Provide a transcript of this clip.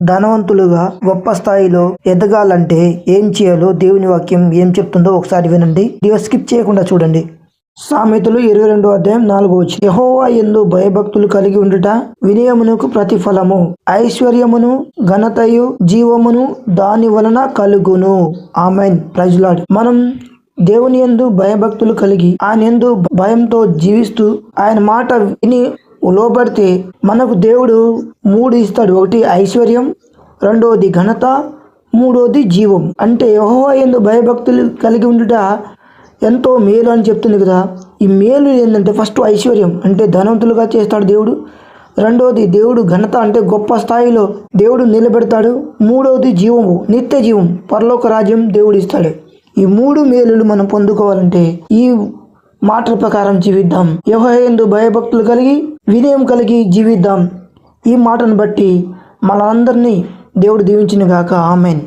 ధనవంతులుగా గొప్ప స్థాయిలో ఎదగాలంటే ఏం చేయాలో దేవుని వాక్యం ఏం చెప్తుందో ఒకసారి వినండి. వీడియో స్కిప్ చేయకుండా చూడండి. సామెతలు 22 అధ్యాయం 4 యెహోవా యందు భయభక్తులు కలిగి ఉండుట వినయమునకు ప్రతిఫలము, ఐశ్వర్యమును ఘనతయు జీవమును దాని వలన కలుగును. ఆమెన్. Praise Lord. మనం దేవుని యందు భయభక్తులు కలిగి ఆయన యందు భయంతో జీవిస్తూ ఆయన మాట విని లోబడితే మనకు దేవుడు 3 ఇస్తాడు. ఒకటి ఐశ్వర్యం, రెండోది ఘనత, మూడోది జీవం. అంటే యెహోవా యందు భయభక్తులు కలిగి ఉండుట ఎంతో మేలు అని చెప్తుంది కదా. ఈ మేలు ఏంటంటే ఫస్ట్ ఐశ్వర్యం అంటే ధనవంతులుగా చేస్తాడు దేవుడు. రెండోది దేవుడు ఘనత అంటే గొప్ప స్థాయిలో దేవుడు నిలబెడతాడు. మూడవది జీవము, నిత్య జీవం, పరలోక రాజ్యం దేవుడు ఇస్తాడు. ఈ 3 మేలులు మనం పొందుకోవాలంటే ఈ మాటల ప్రకారం జీవిద్దాం. యెహోవా యందు భయభక్తులు కలిగి వినయం కలిగి జీవిద్దాం. ఈ మాటను బట్టి మనందరినీ దేవుడు దీవించును గాక. ఆమెన్.